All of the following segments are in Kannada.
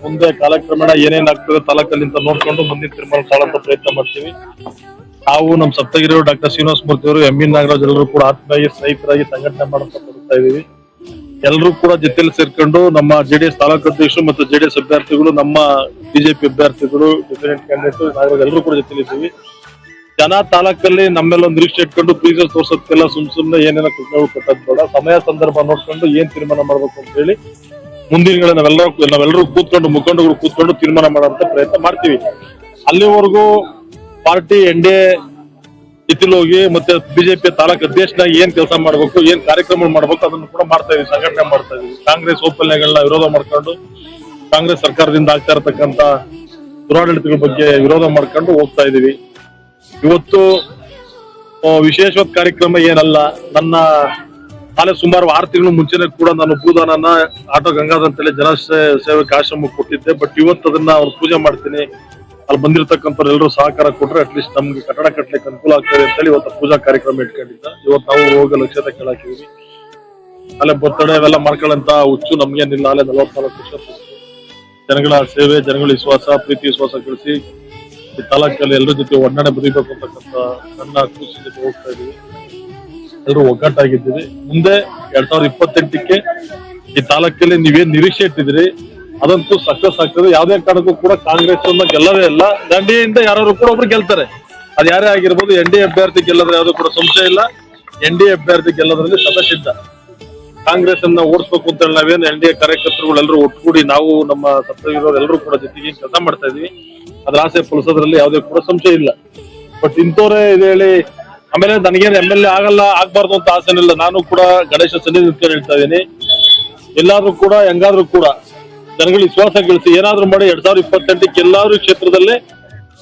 ಮುಂದೆ ಕಾಲಕ್ರಮೇಣ ಏನೇನಾಗ್ತದೆ ತಾಲೂಕಲ್ಲಿಂದ ನೋಡ್ಕೊಂಡು ಮುಂದಿನ ತೀರ್ಮಾನ ತಾಳಂತ ಪ್ರಯತ್ನ ಮಾಡ್ತೀವಿ. ನಾವು ನಮ್ಮ ಸಪ್ತಗಿರಿಯವರು ಡಾಕ್ಟರ್ ಶ್ರೀನಿವಾಸ ಮೂರ್ತಿ ಅವರು, ಎಂ ಎನ್ ನಾಗರಾಜ್ ಎಲ್ಲರೂ ಕೂಡ ಆತ್ಮೀಯ ಸ್ನೇಹಿತರಾಗಿ ಸಂಘಟನೆ ಮಾಡ್ತಾ ಬರ್ತಾ ಇದೀವಿ. ಎಲ್ಲರೂ ಕೂಡ ಜೊತೆಯಲ್ಲಿ ಸೇರ್ಕೊಂಡು ನಮ್ಮ ಜೆಡಿಎಸ್ ತಾಲೂಕು ಅಧ್ಯಕ್ಷರು ಮತ್ತು ಜೆಡಿಎಸ್ ಅಭ್ಯರ್ಥಿಗಳು, ನಮ್ಮ ಬಿಜೆಪಿ ಅಭ್ಯರ್ಥಿಗಳು, ಡಿಫರೆಂಟ್ ಕ್ಯಾಂಡಿಡೇಟ್ ನಾಗರಾಜ್ ಎಲ್ಲರೂ ಕೂಡ ಜೊತೆಲಿದ್ದೀವಿ. ಜನ ತಾಲೂಕಲ್ಲಿ ನಮ್ಮೆಲ್ಲ ಒಂದು ನಿರೀಕ್ಷೆ ಇಟ್ಕೊಂಡು ಪ್ರೀಸರ್ ತೋರ್ಸೋದಕ್ಕೆಲ್ಲ ಸುಮ್ನೆ ಏನೇನೋ ಕೃಷ್ಣಗಳು ಕೊಟ್ಟದ್ ಬೇಡ. ಸಮಯ ಸಂದರ್ಭ ನೋಡ್ಕೊಂಡು ಏನ್ ತೀರ್ಮಾನ ಮಾಡ್ಬೇಕು ಅಂತ ಹೇಳಿ ಮುಂದಿನ ನಾವೆಲ್ಲರೂ ಕೂತ್ಕೊಂಡು ಮುಖಂಡಗಳು ಕೂತ್ಕೊಂಡು ತೀರ್ಮಾನ ಮಾಡೋಂತ ಪ್ರಯತ್ನ ಮಾಡ್ತೀವಿ. ಅಲ್ಲಿವರೆಗೂ ಪಾರ್ಟಿ NDA ಜೊತೆಲಿ ಹೋಗಿ ಮತ್ತೆ ಬಿಜೆಪಿ ತಾಲೂಕು ಅಧ್ಯಕ್ಷನಾಗಿ ಏನ್ ಕೆಲಸ ಮಾಡ್ಬೇಕು, ಏನ್ ಕಾರ್ಯಕ್ರಮ ಮಾಡ್ಬೇಕು ಅದನ್ನು ಕೂಡ ಮಾಡ್ತಾ ಇದೀವಿ, ಸಂಘಟನೆ ಮಾಡ್ತಾ ಇದೀವಿ. ಕಾಂಗ್ರೆಸ್ ಒಪ್ಪಂದಗಳನ್ನ ವಿರೋಧ ಮಾಡ್ಕೊಂಡು ಕಾಂಗ್ರೆಸ್ ಸರ್ಕಾರದಿಂದ ಆಗ್ತಾ ಇರತಕ್ಕಂತ ದುರಾಡಳಿತಗಳ ಬಗ್ಗೆ ವಿರೋಧ ಮಾಡ್ಕೊಂಡು ಹೋಗ್ತಾ ಇದೀವಿ. ಇವತ್ತು ವಿಶೇಷವಾದ ಕಾರ್ಯಕ್ರಮ ಏನಲ್ಲ. ನನ್ನ ನಾಳೆ ಸುಮಾರು 6 ತಿಂಗಳು ಮುಂಚೆನೆ ಕೂಡ ನಾನು ಭೂದಾನನ ಆಟೋ ಗಂಗಾಧರ್ ಅಂತೇಳಿ ಜನ ಸೇವಕ ಆಶ್ರಮಕ್ಕೆ ಕೊಟ್ಟಿದ್ದೆ. ಬಟ್ ಇವತ್ತು ಅದನ್ನ ಅವ್ರು ಪೂಜೆ ಮಾಡ್ತೀನಿ, ಅಲ್ಲಿ ಬಂದಿರತಕ್ಕಂಥವ್ರು ಎಲ್ಲರೂ ಸಹಕಾರ ಕೊಟ್ರೆ ಅಟ್ಲೀಸ್ಟ್ ನಮ್ಗೆ ಕಟ್ಟಡ ಕಟ್ಟಲಿಕ್ಕೆ ಅನುಕೂಲ ಆಗ್ತದೆ ಅಂತೇಳಿ ಇವತ್ತು ಪೂಜಾ ಕಾರ್ಯಕ್ರಮ ಇಟ್ಕೊಂಡಿದ್ದ. ಇವತ್ತು ನಾವು ಹೋಗಿ ಲಕ್ಷ್ಯತೆ ಕೇಳಾಕಿದೀವಿ. ಅಲ್ಲೇ ಬರ್ತಡೆ ಅವೆಲ್ಲ ಮಾಡ್ಕೊಳ್ಳಂತ ಹುಚ್ಚು ನಮ್ಗೇನಿಲ್ಲ. ಅಲ್ಲೇ 44 ವರ್ಷ ಜನಗಳ ಸೇವೆ, ಜನಗಳ ವಿಶ್ವಾಸ, ಪ್ರೀತಿ ವಿಶ್ವಾಸ ಗಳಿಸಿ ಈ ತಾಲೂಕಲ್ಲಿ ಎಲ್ಲರ ಜೊತೆ ಒಡನಾಡೆ ಬದುಕಬೇಕು ಅಂತಕ್ಕಂಥ ನನ್ನ ಕೂಸಿನ ಜೊತೆ ಹೋಗ್ತಾ ಇದೀವಿ. ಎಲ್ಲರೂ ಒಗ್ಗಟ್ಟಾಗಿದ್ದೀವಿ. ಮುಂದೆ 2028ಕ್ಕೆ ಈ ತಾಲೂಕಲ್ಲಿ ನೀವೇನ್ ನಿರೀಕ್ಷೆ ಇಟ್ಟಿದ್ರಿ ಅದಂತೂ ಸಕ್ಸಸ್ ಆಗ್ತದೆ. ಯಾವುದೇ ಕಾರಣಕ್ಕೂ ಕೂಡ ಕಾಂಗ್ರೆಸ್ ಅನ್ನ ಗೆಲ್ಲವೇ ಇಲ್ಲ. NDAಯಿಂದ ಯಾರು ಕೂಡ ಒಬ್ರು ಗೆಲ್ತಾರೆ, ಅದು ಯಾರೇ ಆಗಿರ್ಬೋದು. NDA ಅಭ್ಯರ್ಥಿ ಗೆಲ್ಲದ್ರೆ ಯಾವ್ದು ಕೂಡ ಸಂಶಯ ಇಲ್ಲ. NDA ಅಭ್ಯರ್ಥಿ ಗೆಲ್ಲದ್ರಲ್ಲಿ ಸದಸ್ಯದ್ದ ಕಾಂಗ್ರೆಸ್ ಅನ್ನ ಓಡಿಸ್ಬೇಕು ಅಂತ ಹೇಳಿ ನಾವೇನು NDA ಕಾರ್ಯಕರ್ತರುಗಳೆಲ್ಲರೂ ಒಟ್ಟುಗೂಡಿ ನಾವು ನಮ್ಮ ಸಪ್ತಗಿರೋರು ಎಲ್ಲರೂ ಕೂಡ ಜೊತೆಗೆ ಕೆಲಸ ಮಾಡ್ತಾ ಇದೀವಿ. ಅದ್ರ ಆಸೆ ಫಲಿಸೋದ್ರಲ್ಲಿ ಯಾವುದೇ ಕೂಡ ಸಂಶಯ ಇಲ್ಲ. ಬಟ್ ಇಂಥವ್ರೆ ಇದು ಹೇಳಿ ಆಮೇಲೆ ನನಗೇನು MLA ಆಗಲ್ಲ ಆಗ್ಬಾರ್ದು ಅಂತ ಆಸೆನಿಲ್ಲ. ನಾನು ಕೂಡ ಗಣೇಶ ಸನ್ನಿಧಿ ನಿಂತ್ಕೊಂಡು ಹೇಳ್ತಾ ಇದ್ದೀನಿ, ಎಲ್ಲಾದ್ರೂ ಕೂಡ ಹೆಂಗಾದ್ರೂ ಕೂಡ ಜನಗಳ ವಿಶ್ವಾಸ ಗಳಿಸಿ ಏನಾದ್ರು ಮಾಡಿ 2028ಕ್ಕೆ ಎಲ್ಲಾದ್ರೂ ಕ್ಷೇತ್ರದಲ್ಲಿ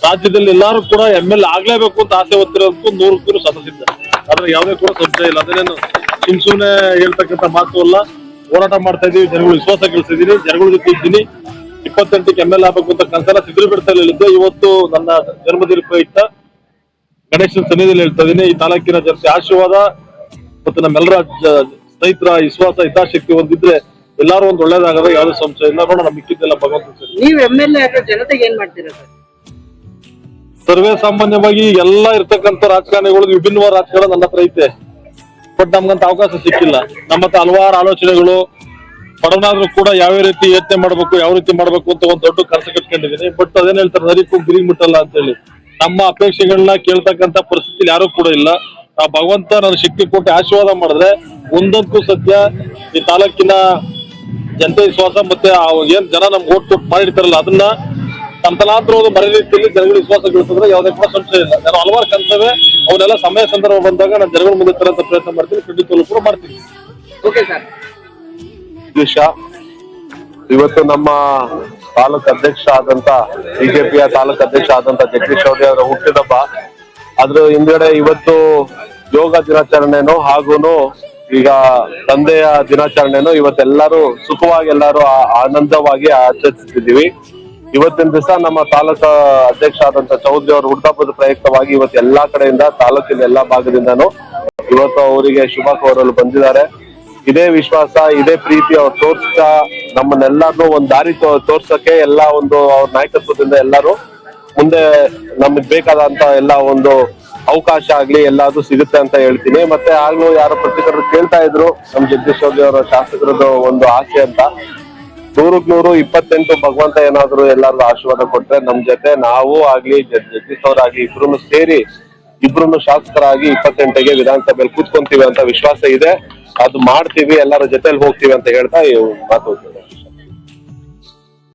ರಾಜ್ಯದಲ್ಲಿ ಎಲ್ಲಾರು ಕೂಡ MLA ಆಗ್ಲೇಬೇಕು ಅಂತ ಆಸೆ ಹೊತ್ತಿರೋದಕ್ಕೂ 100% ಸದಸ್ಯದ್ದ. ಆದ್ರೆ ಯಾವುದೇ ಕೂಡ ಸಂಶಯ ಇಲ್ಲ. ಅದನ್ನೇನು ಸುಮ್ನೆ ಹೇಳ್ತಕ್ಕಂಥ ಮಾತು ಅಲ್ಲ. ಹೋರಾಟ ಮಾಡ್ತಾ ಇದೀವಿ, ಜನಗಳ ವಿಶ್ವಾಸ ಗಳಿಸಿದೀನಿ, ಜನಗಳ ಜೊತೆ ಇದ್ದೀನಿ. 28ಕ್ಕೆ MLA ಆಗ್ಬೇಕು ಅಂತ ಕನಸೆಲ್ಲ ಸಿದ್ರು ಬಿಡ್ತಾ ಹೇಳಿದ್ದೆ. ಇವತ್ತು ನನ್ನ ಜನ್ಮದಿನ ಪ್ರಯುಕ್ತ ಗಣೇಶನ ಸನ್ನಿಧಿಯಲ್ಲಿ ಹೇಳ್ತಾ ಇದೀನಿ, ಈ ತಾಲೂಕಿನ ಜನತೆ ಆಶೀರ್ವಾದ ಮತ್ತು ನಮ್ಮೆಲ್ಲರ ಸ್ನೇಹಿತರ ವಿಶ್ವಾಸ ಹಿತಾಸಕ್ತಿ ಹೊಂದಿದ್ರೆ ಎಲ್ಲಾರು ಒಂದು ಒಳ್ಳೇದಾಗದ ಯಾವ್ದು ಸಂಶಯ ಇಲ್ಲ. ನೋಡೋಣ, ಮಿಕ್ಕಿದ್ದೆಲ್ಲ ಭಗವಂತ. ನೀವು MLA ಜನತೆಗೆ ಏನ್ ಮಾಡ್ತೀರಾ ಸರ್? ಸರ್ವೇ ಸಾಮಾನ್ಯವಾಗಿ ಎಲ್ಲ ಇರ್ತಕ್ಕಂಥ ರಾಜಕಾರಣಿಗಳು ವಿಭಿನ್ನವಾದ ರಾಜಕಾರಣ ನನ್ನ ಹತ್ರ ಐತೆ. ಬಟ್ ನಮ್ಗಂತ ಅವಕಾಶ ಸಿಕ್ಕಿಲ್ಲ. ನಮ್ಮ ಹತ್ರ ಹಲವಾರು ಆಲೋಚನೆಗಳು, ಬಡವನಾದ್ರೂ ಕೂಡ ಯಾವ ರೀತಿ ಯೋಚನೆ ಮಾಡ್ಬೇಕು, ಯಾವ ರೀತಿ ಮಾಡ್ಬೇಕು ಅಂತ ಒಂದು ದೊಡ್ಡ ಕನಸು ಕಟ್ಕೊಂಡಿದ್ದೀನಿ. ಬಟ್ ಅದೇನ್ ಹೇಳ್ತಾರೆ, ನರಿಕು ಗುರಿ ಮುಟ್ಟಲ್ಲ ಅಂತ ಹೇಳಿ ನಮ್ಮ ಅಪೇಕ್ಷೆಗಳನ್ನ ಕೇಳ್ತಕ್ಕಂಥ ಪರಿಸ್ಥಿತಿ ಯಾರು ಕೂಡ ಇಲ್ಲ. ಆ ಭಗವಂತ ನನ್ನ ಶಕ್ತಿ ಕೊಟ್ಟು ಆಶೀರ್ವಾದ ಮಾಡಿದ್ರೆ ಒಂದಂತೂ ಸದ್ಯ ಈ ತಾಲೂಕಿನ ಜನತೆ ವಿಶ್ವಾಸ ಮತ್ತೆ ಏನ್ ಜನ ನಮ್ಗೆ ಓಟ್ ಕೊಟ್ಟು ಮಾಡಿರ್ತಾರಲ್ಲ ಅದನ್ನ ತಮ್ಮತಲಾಂತರ ಬರ ರೀತಿಯಲ್ಲಿ ಜನಗಳ ವಿಶ್ವಾಸ ಗಳಿಸಿದ್ರೆ ಯಾವುದೇ ಕೂಡ ಸಂಶಯ ಇಲ್ಲ. ನಾನು ಹಲವಾರು ಕನಸವೆ, ಅವನ್ನೆಲ್ಲ ಸಮಯ ಸಂದರ್ಭ ಬಂದಾಗ ನಾನು ಜನಗಳ ಮುಂದೆ ತರಂತ ಪ್ರಯತ್ನ ಮಾಡ್ತೀನಿ, ಖಂಡಿತವಲ್ಲೂ ಕೂಡ ಮಾಡ್ತೀನಿ. Okay sir. ಇವತ್ತು ನಮ್ಮ ತಾಲೂಕು ಅಧ್ಯಕ್ಷ ಆದಂತ ಬಿಜೆಪಿಯ ತಾಲೂಕು ಅಧ್ಯಕ್ಷ ಆದಂತ ಜಗದೀಶ್ ಚೌಧರಿ ಅವರ ಹುಟ್ಟಿದಬ್ಬ. ಅದ್ರ ಹಿಂದ್ಗಡೆ ಇವತ್ತು ಯೋಗ ದಿನಾಚರಣೆನೋ ಹಾಗೂನು ಈಗ ತಂದೆಯ ದಿನಾಚರಣೆನೋ ಇವತ್ತೆಲ್ಲರೂ ಸುಖವಾಗಿ ಎಲ್ಲರೂ ಆನಂದವಾಗಿ ಆಚರಿಸುತ್ತಿದ್ದೀವಿ. ಇವತ್ತಿನ ದಿವಸ ನಮ್ಮ ತಾಲೂಕು ಅಧ್ಯಕ್ಷ ಆದಂತ ಚೌಧರಿ ಅವರ ಹುಟ್ಟುಹಬ್ಬದ ಪ್ರಯುಕ್ತವಾಗಿ ಇವತ್ತು ಎಲ್ಲಾ ಕಡೆಯಿಂದ ತಾಲೂಕಿನ ಎಲ್ಲಾ ಭಾಗದಿಂದನೂ ಇವತ್ತು ಅವರಿಗೆ ಶುಭ ಕೋರಲು ಬಂದಿದ್ದಾರೆ. ಇದೇ ವಿಶ್ವಾಸ, ಇದೇ ಪ್ರೀತಿ ಅವ್ರು ತೋರ್ಸ್ತಾ ನಮ್ಮನ್ನೆಲ್ಲರನ್ನೂ ಒಂದ್ ದಾರಿ ತೋರ್ಸಕ್ಕೆ ಎಲ್ಲ ಒಂದು ಅವ್ರ ನಾಯಕತ್ವದಿಂದ ಎಲ್ಲರೂ ಮುಂದೆ ನಮಗ್ ಬೇಕಾದಂತ ಎಲ್ಲ ಒಂದು ಅವಕಾಶ ಆಗ್ಲಿ ಎಲ್ಲಾದ್ರೂ ಸಿಗುತ್ತೆ ಅಂತ ಹೇಳ್ತೀನಿ. ಮತ್ತೆ ಆಗ್ಲೂ ಯಾರೋ ಪ್ರತಿಕರು ಕೇಳ್ತಾ ಇದ್ರು ನಮ್ ಜಗದೀಶ್ ಚೌಧರಿ ಅವರ ಶಾಸಕರದ್ದು ಒಂದು ಆಸೆ ಅಂತ. 100ಕ್ಕೆ 128 ಭಗವಂತ ಏನಾದ್ರು ಎಲ್ಲಾರ್ಗು ಆಶೀರ್ವಾದ ಕೊಟ್ರೆ ನಮ್ ಜೊತೆ ನಾವು ಆಗ್ಲಿ ಜಗದೀಶ್ ಅವರಾಗ್ಲಿ ಇಬ್ರು ಶಾಸಕರಾಗಿ 28ಗೆ ವಿಧಾನಸಭೆಯಲ್ಲಿ ಕೂತ್ಕೊಂತೀವಿ ಅಂತ ವಿಶ್ವಾಸ ಇದೆ. ಅದು ಮಾಡ್ತೀವಿ, ಎಲ್ಲರ ಜೊತೆಲಿ ಹೋಗ್ತೀವಿ ಅಂತ ಹೇಳ್ತಾ ಮಾತು